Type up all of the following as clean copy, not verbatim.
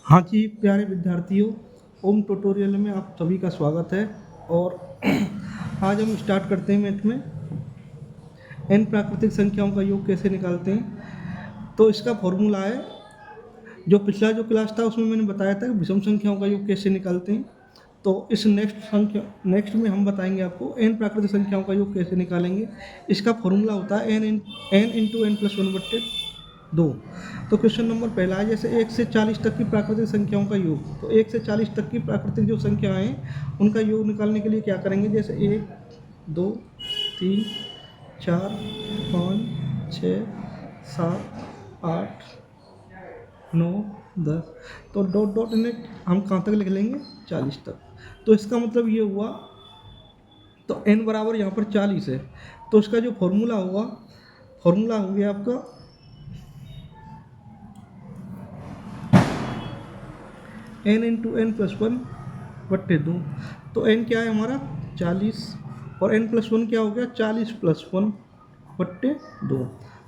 हाँ जी, प्यारे विद्यार्थियों, ओम ट्यूटोरियल में आप सभी का स्वागत है। और आज हम स्टार्ट करते हैं मैथ में एन प्राकृतिक संख्याओं का योग कैसे निकालते हैं। तो इसका फॉर्मूला है, जो पिछला जो क्लास था उसमें मैंने बताया था कि विषम संख्याओं का योग कैसे निकालते हैं। तो इस नेक्स्ट में हम बताएंगे आपको एन प्राकृतिक संख्याओं का योग कैसे निकालेंगे। इसका फॉर्मूला होता है N into N plus one बट्टे दो। तो क्वेश्चन नंबर पहला है, जैसे 1 से 40 तक की प्राकृतिक संख्याओं का योग। तो 1 से 40 तक की प्राकृतिक जो संख्याएं हैं उनका योग निकालने के लिए क्या करेंगे, जैसे 1 2 3 4 5 6 7 8 9 10। तो डॉट डॉट इन्हें हम कहाँ तक लिख लेंगे, 40 तक। तो इसका मतलब ये हुआ, तो n बराबर यहाँ पर 40 है। तो इसका जो फॉर्मूला होगा, फॉर्मूला हो गया आपका n into N plus one बट्टे दो। तो n क्या है हमारा 40, और n प्लस वन क्या हो गया 40 प्लस वन बट्टे दो।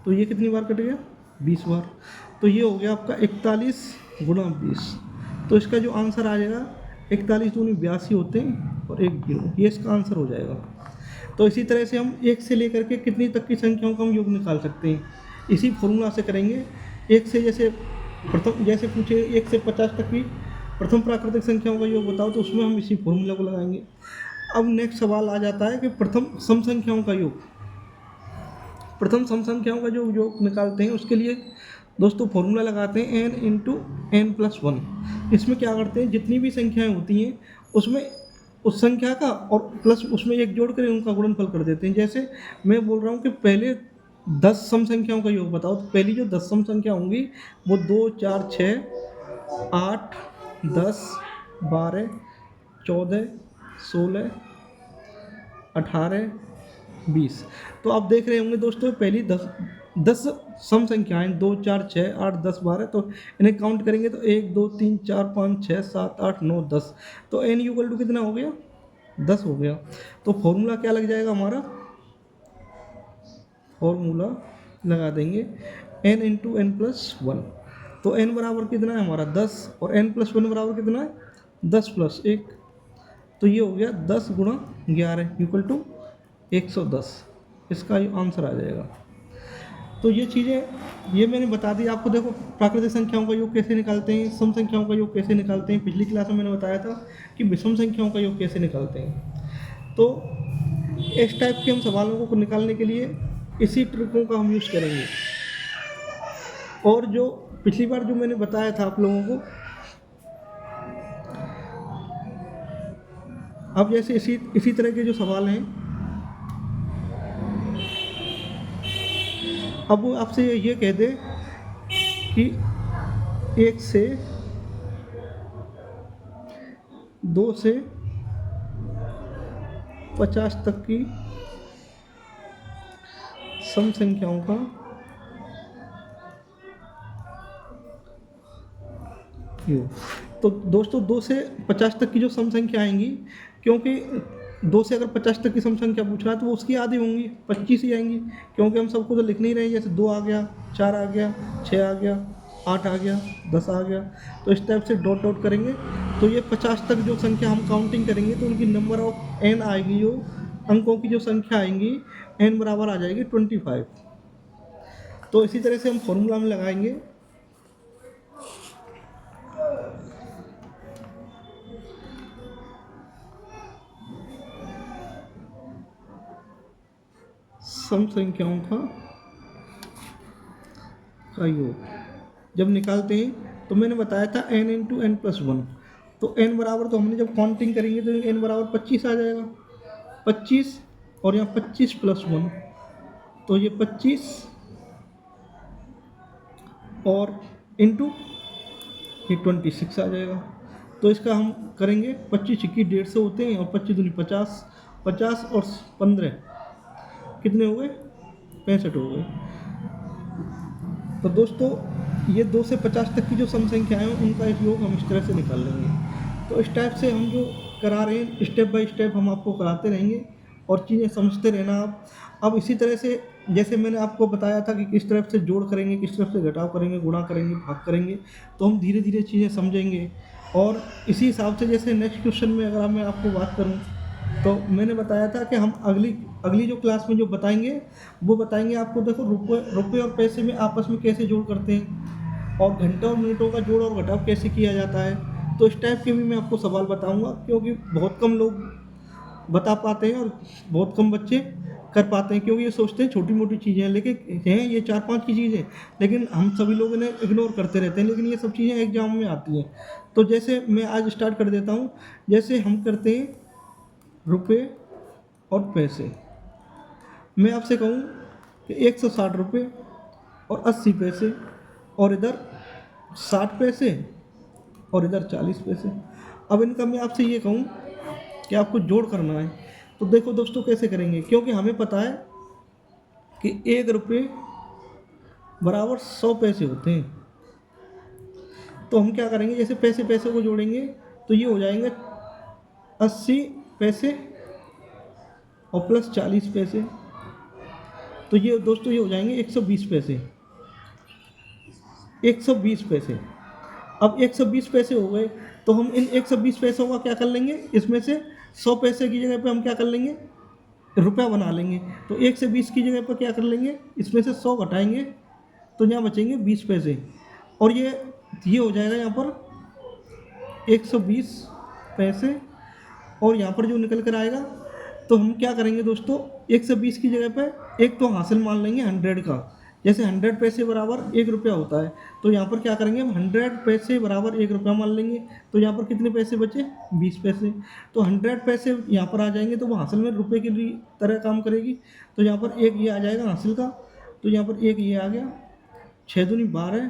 तो ये कितनी बार कट गया, 20 बार। तो ये हो गया आपका 41 गुणा 20। तो इसका जो आंसर आ जाएगा 41 दूनी 82 होते हैं और 1 जीरो, ये इसका आंसर हो जाएगा। तो इसी तरह से हम 1 से लेकर के कितनी तक की संख्याओं का हम योग निकाल सकते हैं, इसी फॉर्मूला से करेंगे। 1 से जैसे प्रथम, जैसे पूछे 1 से 50 तक की प्रथम प्राकृतिक संख्याओं का योग बताओ, तो उसमें हम इसी फॉर्मूला को लगाएंगे। अब नेक्स्ट सवाल आ जाता है कि प्रथम सम संख्याओं का योग। प्रथम सम संख्याओं का जो योग निकालते हैं उसके लिए दोस्तों फॉर्मूला लगाते हैं n into N plus one. इसमें क्या करते हैं, जितनी भी संख्याएं होती हैं उसमें उस संख्या का और प्लस उसमें एक जोड़ कर उनका गुणनफल कर देते हैं। जैसे मैं बोल रहा हूँ कि पहले 10 सम संख्याओं का योग बताओ, तो पहली जो 10 सम संख्या होंगी वो 2 4 6 8 10 12 14 16 18 20। तो आप देख रहे होंगे दोस्तों, पहली 10 सम संख्याएं 2 4 6 8 10 12, तो इन्हें काउंट करेंगे तो 1 2 3 4 5 6 7 8 9 10। तो n इक्वल टू कितना हो गया, 10 हो गया। तो फॉर्मूला क्या लग जाएगा हमारा, फॉर्मूला लगा देंगे n into N plus one. तो n बराबर कितना है हमारा 10, और n प्लस वन बराबर कितना है 10 प्लस 1। तो ये हो गया 10 गुणा 11 इक्वल टू 110। इसका आंसर आ जाएगा। तो ये चीज़ें ये मैंने बता दी आपको। देखो प्राकृतिक संख्याओं का योग कैसे निकालते हैं, सम संख्याओं का योग कैसे निकालते हैं। पिछली क्लास में मैंने बताया था कि विषम संख्याओं का योग कैसे निकालते हैं। तो इस टाइप के हम सवालों को निकालने के लिए इसी ट्रिकों का हम यूज़ करेंगे। और जो पिछली बार जो मैंने बताया था आप लोगों को, अब जैसे इसी तरह के जो सवाल हैं, अब वो आपसे ये कह दे कि 1 से 2 से 50 तक की सम संख्याओं का योग। तो दोस्तों 2 से 50 तक की जो सम संख्या आएंगी, क्योंकि 2 से अगर 50 तक की सम संख्या पूछ रहा है तो वो उसकी आधी होंगी, 25 ही आएंगी। क्योंकि हम सबको तो लिख नहीं रहे हैं, जैसे 2 आ गया, 4 आ गया, 6 आ गया, 8 आ गया, 10 आ गया। तो इस टाइप से डॉट डॉट करेंगे। तो ये 50 तक जो संख्या हम काउंटिंग करेंगे तो उनकी नंबर ऑफ n आएगी, जो अंकों की जो संख्या आएंगी n बराबर आ जाएगी 25। तो इसी तरह से हम फॉर्मूला में लगाएंगे सम संख्याओं का योग। जब निकालते हैं तो मैंने बताया था n into N plus one. तो n बराबर, तो हमने जब काउंटिंग करेंगे तो n बराबर 25 आ जाएगा, 25 और यहाँ 25 प्लस वन, तो ये 25 और इंटू ये 26 आ जाएगा। तो इसका हम करेंगे 25 की 150 होते हैं, और 25 दूनी 50, 50 और 15 कितने हो गए, 65 हो गए। तो दोस्तों ये 2 से 50 तक की जो सम संख्याएं हैं उनका एक योग हम इस तरह से निकाल लेंगे। तो इस टाइप से हम जो करा रहे हैं, स्टेप बाय स्टेप हम आपको कराते रहेंगे और चीज़ें समझते रहना आप। अब इसी तरह से जैसे मैंने आपको बताया था कि किस तरफ से जोड़ करेंगे, किस तरफ से घटाव करेंगे, गुणा करेंगे, भाग करेंगे, तो हम धीरे धीरे चीज़ें समझेंगे। और इसी हिसाब से जैसे नेक्स्ट क्वेश्चन में अगर मैं आपको बात करूं, तो मैंने बताया था कि हम अगली अगली जो क्लास में जो बताएंगे वो बताएंगे आपको। देखो रुपये रुपये और पैसे में आपस में कैसे जोड़ करते हैं, और घंटों और मिनटों का जोड़ और घटाव कैसे किया जाता है। तो इस टाइप के भी मैं आपको सवाल बताऊंगा, क्योंकि बहुत कम लोग बता पाते हैं और बहुत कम बच्चे कर पाते हैं, क्योंकि ये सोचते हैं छोटी मोटी चीज़ें हैं, लेकिन हैं ये 4-5 की चीज़ें, लेकिन हम सभी लोग इन्हें इग्नोर करते रहते हैं, लेकिन ये सब चीज़ें एग्जाम में आती हैं। तो जैसे मैं आज स्टार्ट कर देता हूँ। जैसे हम करते हैं रुपये और पैसे, मैं आपसे कहूँ कि 160 रुपये और 80 पैसे, और इधर 60 पैसे और इधर 40 पैसे। अब इनका मैं आपसे ये कहूँ कि आपको जोड़ करना है, तो देखो दोस्तों कैसे करेंगे, क्योंकि हमें पता है कि 1 रुपये बराबर 100 पैसे होते हैं। तो हम क्या करेंगे, जैसे पैसे पैसे को जोड़ेंगे तो ये हो जाएंगे 80 पैसे और प्लस 40 पैसे, तो ये दोस्तों ये हो जाएंगे 120 पैसे। 120 पैसे। अब 120 पैसे हो गए, तो हम इन 120 पैसों का क्या कर लेंगे, इसमें से 100 पैसे की जगह पे हम क्या कर लेंगे, रुपया बना लेंगे। तो 1 से 20 की जगह पर क्या कर लेंगे, इसमें से 100 घटाएंगे तो यहाँ बचेंगे 20 पैसे, और ये हो जाएगा यहाँ पर 120 पैसे। और यहाँ पर जो निकल कर आएगा, तो हम क्या करेंगे दोस्तों, 120 की जगह पे एक तो हासिल मान लेंगे 100 का। जैसे 100 पैसे बराबर 1 रुपया होता है, तो यहाँ पर क्या करेंगे हम 100 पैसे बराबर 1 रुपया मान लेंगे। तो यहाँ पर कितने पैसे बचे, 20 पैसे। तो 100 पैसे यहाँ पर आ जाएंगे, तो वो हासिल में रुपये की तरह काम करेगी। तो यहाँ पर एक ये आ जाएगा हासिल का, तो यहाँ पर एक ये आ गया, 6 दूनी 12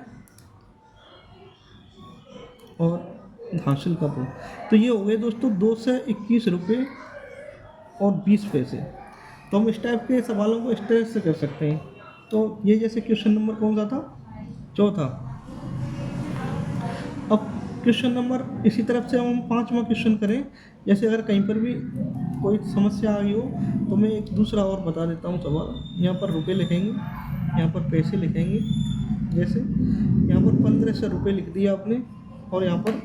और हासिल का 2। तो ये हो गए दोस्तों 221 रुपये और 20 पैसे। तो हम इस टाइप के सवालों को इस तरह से कर सकते हैं। तो ये जैसे क्वेश्चन नंबर कौन सा था, चौथा। अब क्वेश्चन नंबर इसी तरफ से हम 5वां क्वेश्चन करें। जैसे अगर कहीं पर भी कोई समस्या आई हो, तो मैं एक दूसरा और बता देता हूँ सवाल। यहाँ पर रुपये लिखेंगे, यहाँ पर पैसे लिखेंगे। जैसे यहाँ पर 1500 रुपये लिख दिया आपने, और यहाँ पर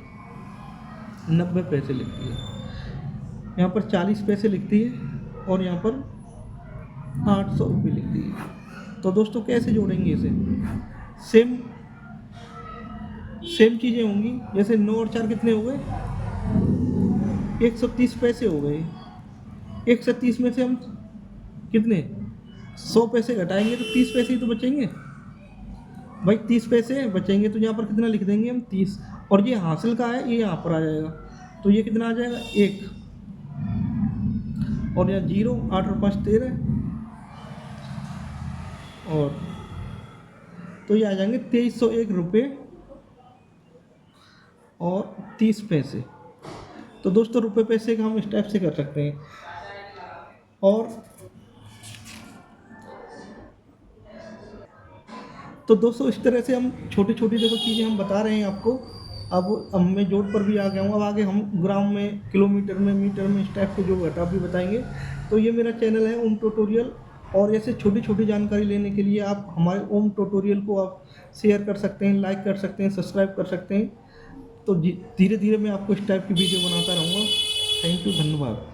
90 पैसे लिख दिए। यहाँ पर 40 पैसे लिख दिए, और यहाँ पर 800 रुपये लिख दिए। तो दोस्तों कैसे जोड़ेंगे इसे, सेम चीज़ें होंगी। जैसे 9 और 4 कितने हो गए, 130 पैसे हो गए। 130 में से हम कितने 100 पैसे घटाएंगे तो 30 पैसे ही तो बचेंगे भाई, 30 पैसे बचेंगे। तो यहाँ पर कितना लिख देंगे हम, 30। और ये हासिल का है, ये यहाँ पर आ जाएगा, तो ये कितना आ जाएगा, 1। और यहाँ 0, 8 और 5 13, और तो ये आ जाएंगे 2301 रुपये और 30 पैसे। तो दोस्तों रुपये पैसे का हम इस टाइप से कर सकते हैं। और तो दोस्तों इस तरह से हम छोटी छोटी देखो चीज़ें हम बता रहे हैं आपको। अब मैं जोड़ पर भी आ गया हूँ। अब आगे हम ग्राम में, किलोमीटर में, मीटर में इस टाइप के जो घटा भी बताएंगे। तो ये मेरा चैनल है ओम ट्यूटोरियल, और ऐसे छोटी छोटी जानकारी लेने के लिए आप हमारे ओम ट्यूटोरियल को आप शेयर कर सकते हैं, लाइक कर सकते हैं, सब्सक्राइब कर सकते हैं। तो धीरे धीरे मैं आपको इस टाइप की वीडियो बनाता रहूँगा। थैंक यू, धन्यवाद।